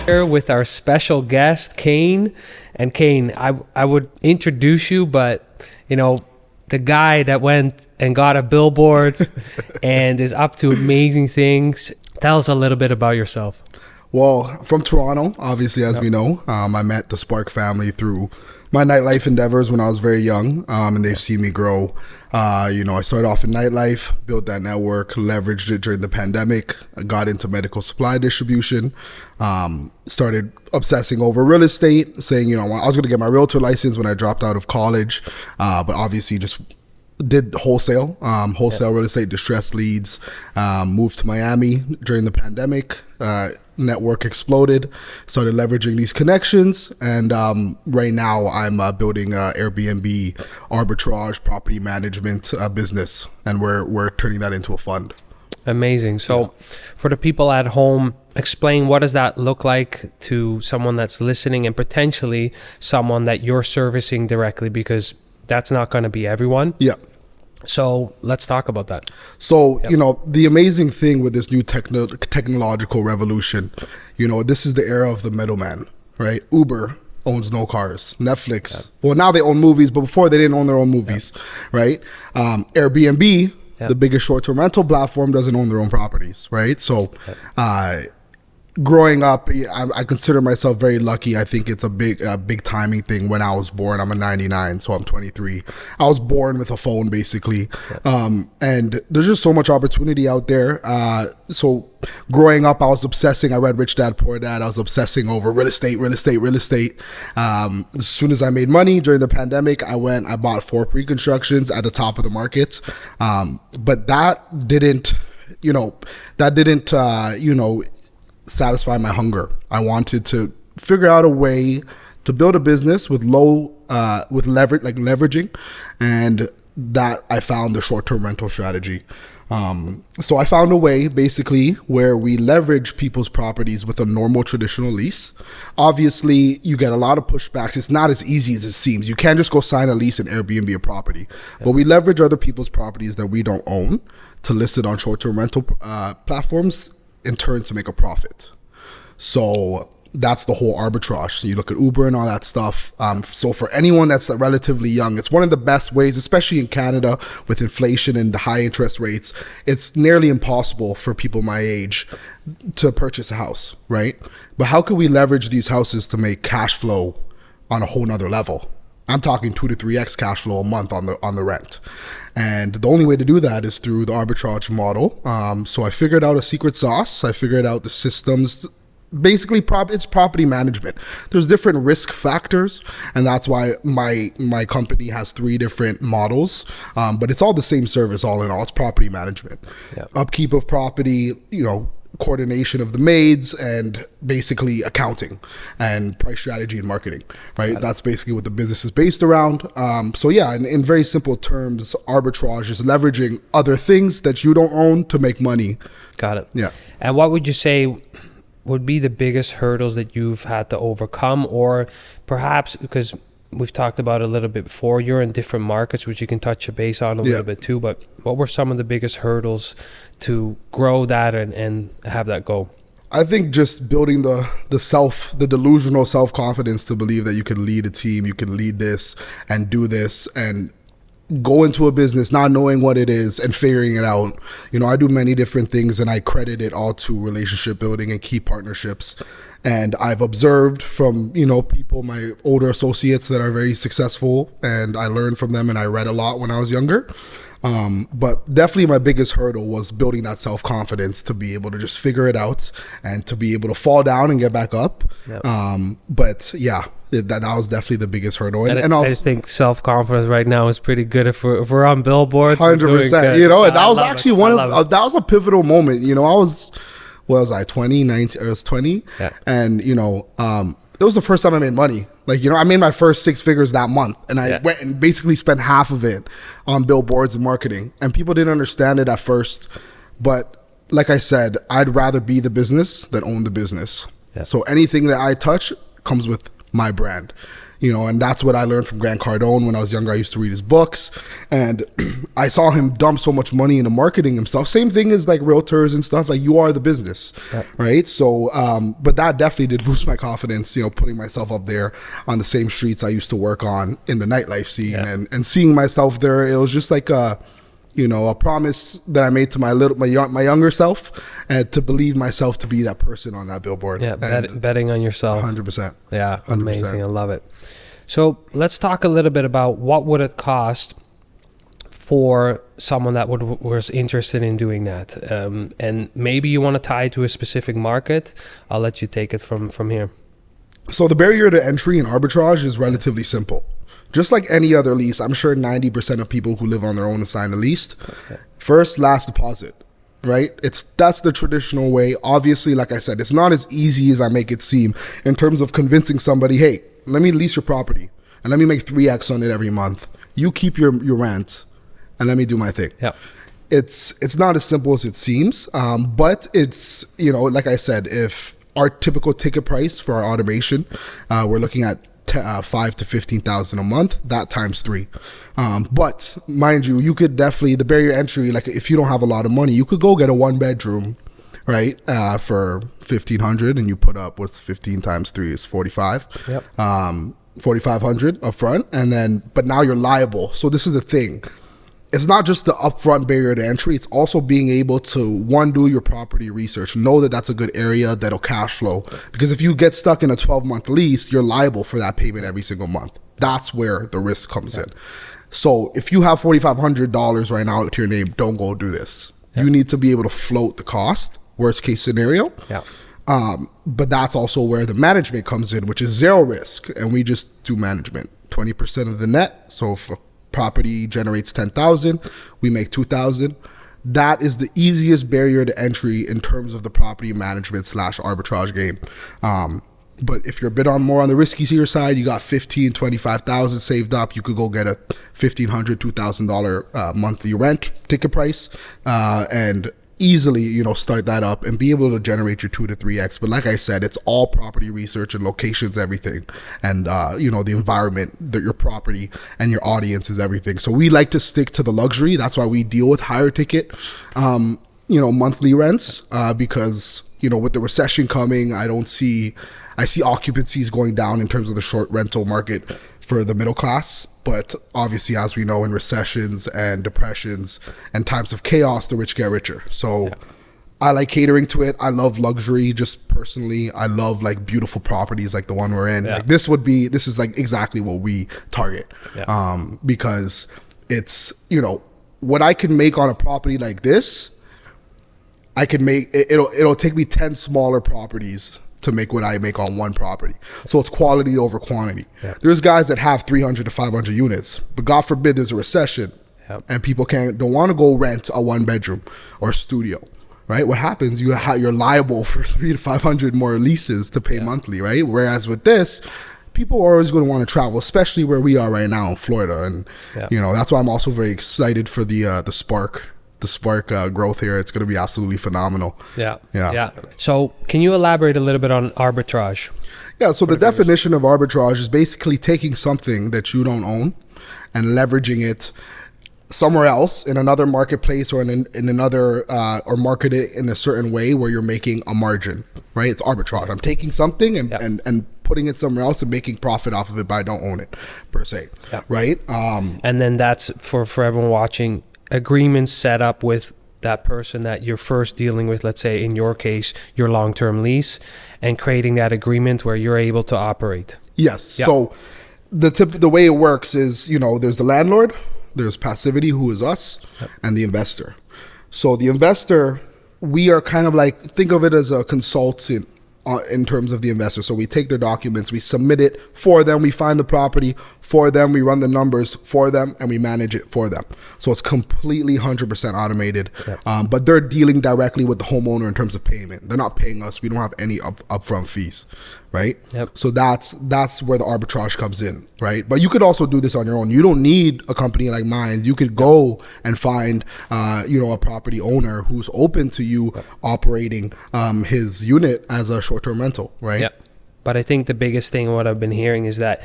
Here with our special guest, Kane. And Kane, I would introduce you, but you know, the guy that went and got a billboard and is up to amazing things. Tell us a little bit about yourself. Well, from Toronto, obviously, as we know. I met the Spark family through my nightlife endeavors when I was very young, and they've seen me grow. I started off in nightlife, built that network, leveraged it during the pandemic. I got into medical supply distribution, started obsessing over real estate, saying, I was going to get my realtor license when I dropped out of college, but obviously just did wholesale real estate, distressed leads, moved to Miami during the pandemic. Network exploded, started leveraging these connections, and right now I'm building a Airbnb arbitrage property management business, and we're turning that into a fund. Amazing. So for the people at home, explain what does that look like to someone that's listening and potentially someone that you're servicing directly, because that's not going to be everyone. Yeah. So let's talk about that. So, the amazing thing with this new technological revolution, this is the era of the middleman, right? Uber owns no cars. Netflix, well, now they own movies, but before they didn't own their own movies, right? Airbnb, the biggest short-term rental platform, doesn't own their own properties, right? So, growing up, I consider myself very lucky. I think it's a big timing thing. When I was born, I'm a 99, so I'm 23. I was born with a phone, basically. And there's just so much opportunity out there. So growing up, I was obsessing. I read Rich Dad, Poor Dad. I was obsessing over real estate. As soon as I made money during the pandemic, I bought 4 pre-constructions at the top of the market. But that didn't satisfy my hunger. I wanted to figure out a way to build a business with leveraging, and that I found the short-term rental strategy. So I found a way basically where we leverage people's properties with a normal traditional lease. Obviously, you get a lot of pushbacks. It's not as easy as it seems. You can't just go sign a lease and Airbnb a property, but we leverage other people's properties that we don't own to list it on short-term rental platforms, in turn to make a profit. So that's the whole arbitrage. You look at Uber and all that stuff. So for anyone that's relatively young, it's one of the best ways, especially in Canada with inflation and the high interest rates. It's nearly impossible for people my age to purchase a house, right? But how can we leverage these houses to make cash flow on a whole nother level? I'm talking 2 to 3x cash flow a month on the rent. And the only way to do that is through the arbitrage model. So I figured out a secret sauce. I figured out the systems. Basically, it's property management. There's different risk factors, and that's why my company has 3 different models. But it's all the same service all in all. It's property management. Upkeep of property, coordination of the maids, and basically accounting and price strategy and marketing, right? That's basically what the business is based around. In very simple terms, arbitrage is leveraging other things that you don't own to make money. Got it. Yeah. And what would you say would be the biggest hurdles that you've had to overcome, or perhaps, because we've talked about it a little bit before, you're in different markets, which you can touch a base on a little bit too, but what were some of the biggest hurdles to grow that and have that go? I think just building the delusional self-confidence to believe that you can lead a team, you can lead this and do this and go into a business not knowing what it is and figuring it out. I do many different things, and I credit it all to relationship building and key partnerships. And I've observed from, people, my older associates that are very successful, and I learned from them, and I read a lot when I was younger. But definitely my biggest hurdle was building that self-confidence to be able to just figure it out and to be able to fall down and get back up. That was definitely the biggest hurdle. And also, I think self-confidence right now is pretty good if we're on billboards. 100%. And that was actually that was a pivotal moment. I 20, 19, I was 20. Yeah. And, it was the first time I made money. I made my first 6 figures that month, and I went and basically spent half of it on billboards and marketing. And people didn't understand it at first. But like I said, I'd rather be the business than own the business. Yeah. So anything that I touch comes with my brand. And that's what I learned from Grant Cardone when I was younger. I used to read his books, and I saw him dump so much money into marketing himself. Same thing as like realtors and stuff. Like, you are the business, right? So, but that definitely did boost my confidence. Putting myself up there on the same streets I used to work on in the nightlife scene, and seeing myself there. It was just like a promise that I made to my younger self, and to believe myself to be that person on that billboard. Yeah, betting on yourself. 100%. Yeah, 100%. Amazing. I love it. So let's talk a little bit about what would it cost for someone that was interested in doing that. And maybe you want to tie it to a specific market. I'll let you take it from here. So the barrier to entry in arbitrage is relatively simple. Just like any other lease, I'm sure 90% of people who live on their own have signed a lease. Okay. First, last deposit, right? That's the traditional way. Obviously, like I said, it's not as easy as I make it seem in terms of convincing somebody, hey, let me lease your property and let me make 3x on it every month. You keep your rent and let me do my thing. Yeah. It's not as simple as it seems, but it's, like I said, if our typical ticket price for our automation, we're looking at $5,000 to $15,000 a month, that times 3. But mind you, you could definitely, the barrier entry, like if you don't have a lot of money, you could go get a 1-bedroom, right, for $1,500, and you put up what's 15 times 3 is 45. Yep. 4,500 up front, and then, but now you're liable. So this is the thing. It's not just the upfront barrier to entry. It's also being able to, do your property research, know that that's a good area that'll cash flow. Because if you get stuck in a 12-month lease, you're liable for that payment every single month. That's where the risk comes in. So if you have $4,500 right now to your name, don't go do this. You need to be able to float the cost, worst case scenario. Yeah. But that's also where the management comes in, which is 0 risk. And we just do management, 20% of the net. So if property generates 10,000, we make 2,000. That is the easiest barrier to entry in terms of the property management / arbitrage game. But if you're a bit more on the riskier side, you got 15, 25,000 saved up, you could go get a $1,500, $2,000 monthly rent ticket price, and easily, start that up and be able to generate your 2 to 3x. But like I said, it's all property research and locations, everything. And, the environment, your property and your audience is everything. So we like to stick to the luxury. That's why we deal with higher ticket, monthly rents, because, with the recession coming, I see occupancies going down in terms of the short rental market for the middle class. But obviously, as we know, in recessions and depressions and times of chaos, the rich get richer. So I like catering to it. I love luxury, just personally. I love like beautiful properties like the one we're in. Like this is like exactly what we target. Because it's, what I can make on a property like this, I can make, it'll take me 10 smaller properties to make what I make on one property. So it's quality over quantity. There's guys that have 300 to 500 units, but God forbid there's a recession and people don't want to go rent a 1-bedroom or a studio, right? What happens? You're liable for 300 to 500 more leases to pay monthly, right? Whereas with this, people are always going to want to travel, especially where we are right now in Florida. And, that's why I'm also very excited for the Spark growth here. It's going to be absolutely phenomenal. Yeah. So can you elaborate a little bit on arbitrage? Yeah. So the definition of arbitrage is basically taking something that you don't own and leveraging it somewhere else in another marketplace or in another, or market it in a certain way where you're making a margin, right? It's arbitrage. I'm taking something and putting it somewhere else and making profit off of it, but I don't own it per se. Right. And then that's for everyone watching, agreements set up with that person that you're first dealing with, let's say in your case, your long-term lease, and creating that agreement where you're able to operate. Yes. So the way it works is, there's the landlord, there's passivity, who is us, and the investor. So the investor, we are kind of like, think of it as a consultant in terms of the investor. So we take their documents, we submit it for them, we find the property for them, we run the numbers for them, and we manage it for them. So it's completely 100% automated. But they're dealing directly with the homeowner in terms of payment. They're not paying us. We don't have any upfront fees, right? So that's where the arbitrage comes in, right? But you could also do this on your own. You don't need a company like mine. You could go and find, a property owner who's open to you operating his unit as a short-term rental, right? But I think the biggest thing, what I've been hearing, is that,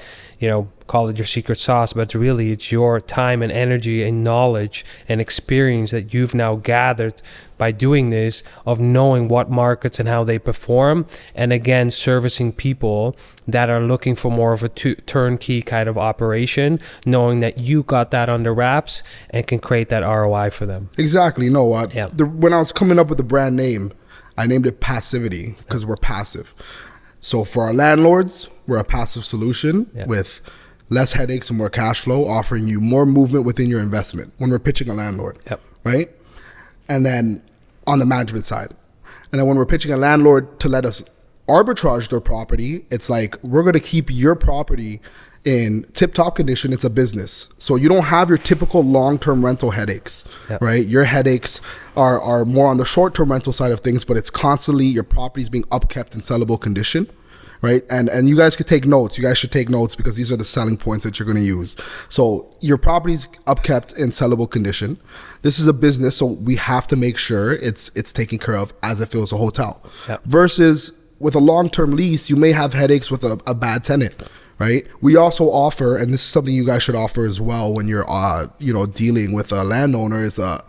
call it your secret sauce, but really it's your time and energy and knowledge and experience that you've now gathered by doing this, of knowing what markets and how they perform, and again, servicing people that are looking for more of a turnkey kind of operation, knowing that you got that under wraps and can create that ROI for them. Exactly. No, when I was coming up with the brand name, I named it Passivity, because we're passive. So for our landlords, we're a passive solution with less headaches and more cash flow, offering you more movement within your investment when we're pitching a landlord, right? And then on the management side. And then when we're pitching a landlord to let us arbitrage their property, it's like, we're going to keep your property in tip-top condition. It's a business. So you don't have your typical long-term rental headaches, right? Your headaches are more on the short-term rental side of things, but it's constantly your property's being upkept in sellable condition, right? And you guys could take notes. You guys should take notes, because these are the selling points that you're going to use. So your property's upkept in sellable condition. This is a business, so we have to make sure it's taken care of as if it was a hotel. Versus with a long-term lease, you may have headaches with a bad tenant, right? We also offer, and this is something you guys should offer as well when you're dealing with a landowner, is an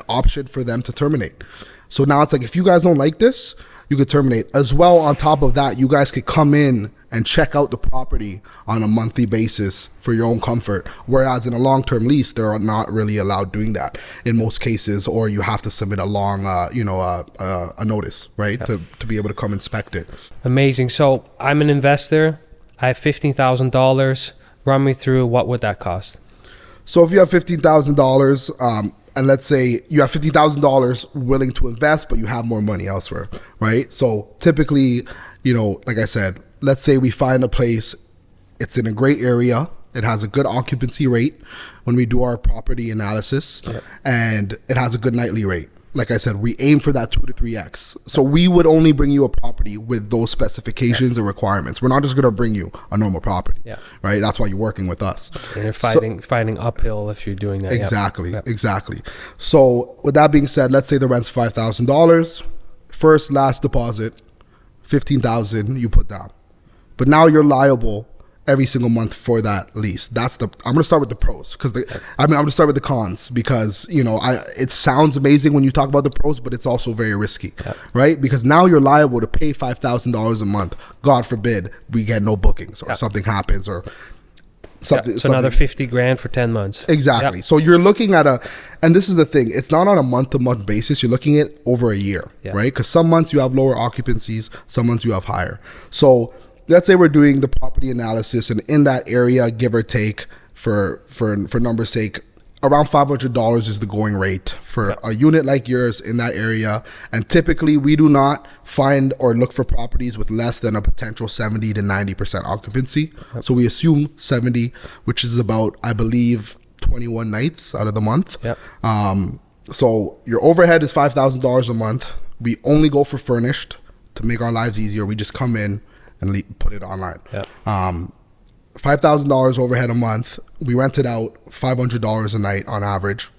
option for them to terminate. So now it's like, if you guys don't like this, you could terminate. As well, on top of that, you guys could come in and check out the property on a monthly basis for your own comfort. Whereas in a long-term lease, they're not really allowed doing that in most cases, or you have to submit a long, a notice, right? To be able to come inspect it. Amazing. So I'm an investor. I have $15,000. Run me through, what would that cost? So if you have $15,000, and let's say you have $50,000 willing to invest, but you have more money elsewhere, right? So typically, like I said, let's say we find a place, it's in a great area, it has a good occupancy rate when we do our property analysis, and it has a good nightly rate. Like I said, we aim for that 2 to 3x. So we would only bring you a property with those specifications and requirements. We're not just going to bring you a normal property, right? That's why you're working with us. And you're fighting uphill if you're doing that. Exactly. So with that being said, let's say the rent's $5,000. First, last deposit, $15,000 you put down. But now you're liable every single month for that lease. I'm going to start with the pros, because I'm going to start with the cons, because it sounds amazing when you talk about the pros, but it's also very risky, right? Because now you're liable to pay $5,000 a month. God forbid we get no bookings, or something happens, or something. So another $50,000 for 10 months. Exactly. So you're looking at and this is the thing, it's not on a month-to-month basis. You're looking at over a year, right? Because some months you have lower occupancies, some months you have higher. So let's say we're doing the property analysis, and in that area, give or take, for number's sake, around $500 is the going rate for a unit like yours in that area. And typically, we do not find or look for properties with less than a potential 70 to 90% occupancy. So we assume 70, which is about, I believe, 21 nights out of the month. So your overhead is $5,000 a month. We only go for furnished to make our lives easier. We just come in and put it online. $5,000 overhead a month. We rent it out $500 a night on average.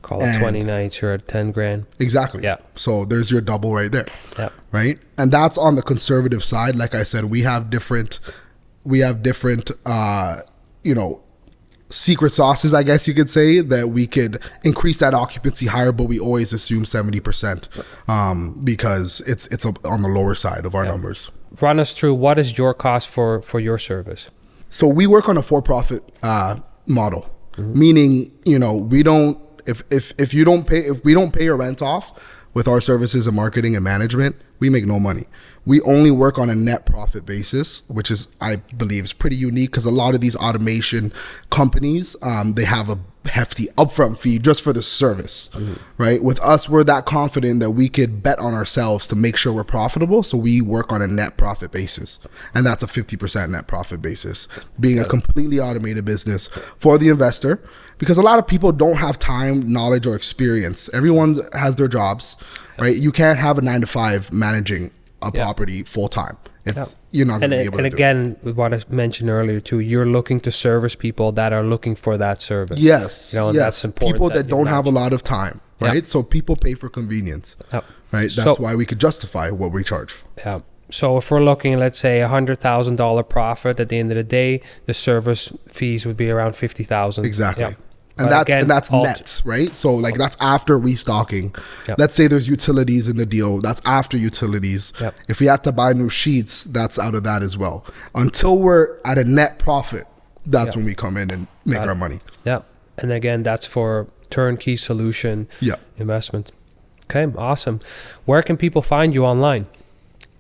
Call it 20 nights, you're at $10,000. Exactly. So there's your double right there. Right. And that's on the conservative side. Like I said, we have different secret sauces, I guess you could say, that we could increase that occupancy higher, but we always assume 70% because it's on the lower side of our numbers. Run us through, what is your cost for your service? So we work on a for-profit model, meaning, we don't, if we don't pay your rent off with our services and marketing and management, we make no money. We only work on a net profit basis, which is, I believe, is pretty unique, because a lot of these automation companies, they have a hefty upfront fee just for the service, right? With us, we're that confident that we could bet on ourselves to make sure we're profitable. So we work on a net profit basis, and that's a 50% net profit basis, being a completely automated business for the investor, because a lot of people don't have time, knowledge, or experience. Everyone has their jobs, right? You can't have a 9-to-5 managing a property full time. You're not going to be able to do it. And again, with what I mentioned earlier too, you're looking to service people that are looking for that service. Yes. That's important. People that don't have a lot of time, right? So people pay for convenience, right? That's why we could justify what we charge. So if we're looking, let's say $100,000 profit at the end of the day, the service fees would be around 50,000. Exactly. Yeah. And But again, that's net, right? So like that's after restocking. Yep. Let's say there's utilities in the deal. That's after utilities. Yep. If we have to buy new sheets, that's out of that as well. Until we're at a net profit, that's Yep. when we come in and make our money. Yeah. And again, that's for turnkey solution Yeah. investment. Okay, awesome. Where can people find you online?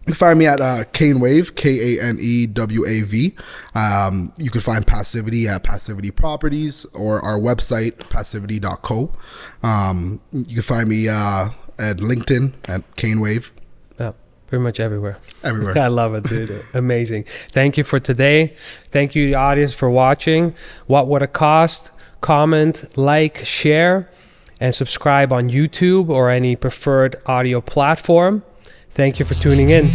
You can find me at Kane Wav, Kanewav. You can find Passivity at Passivity Properties or our website, passivity.co. You can find me at LinkedIn at Kane Wav. Yeah, pretty much everywhere. Everywhere. I love it, dude. Amazing. Thank you for today. Thank you, the audience, for watching. What would it cost? Comment, like, share, and subscribe on YouTube or any preferred audio platform. Thank you for tuning in.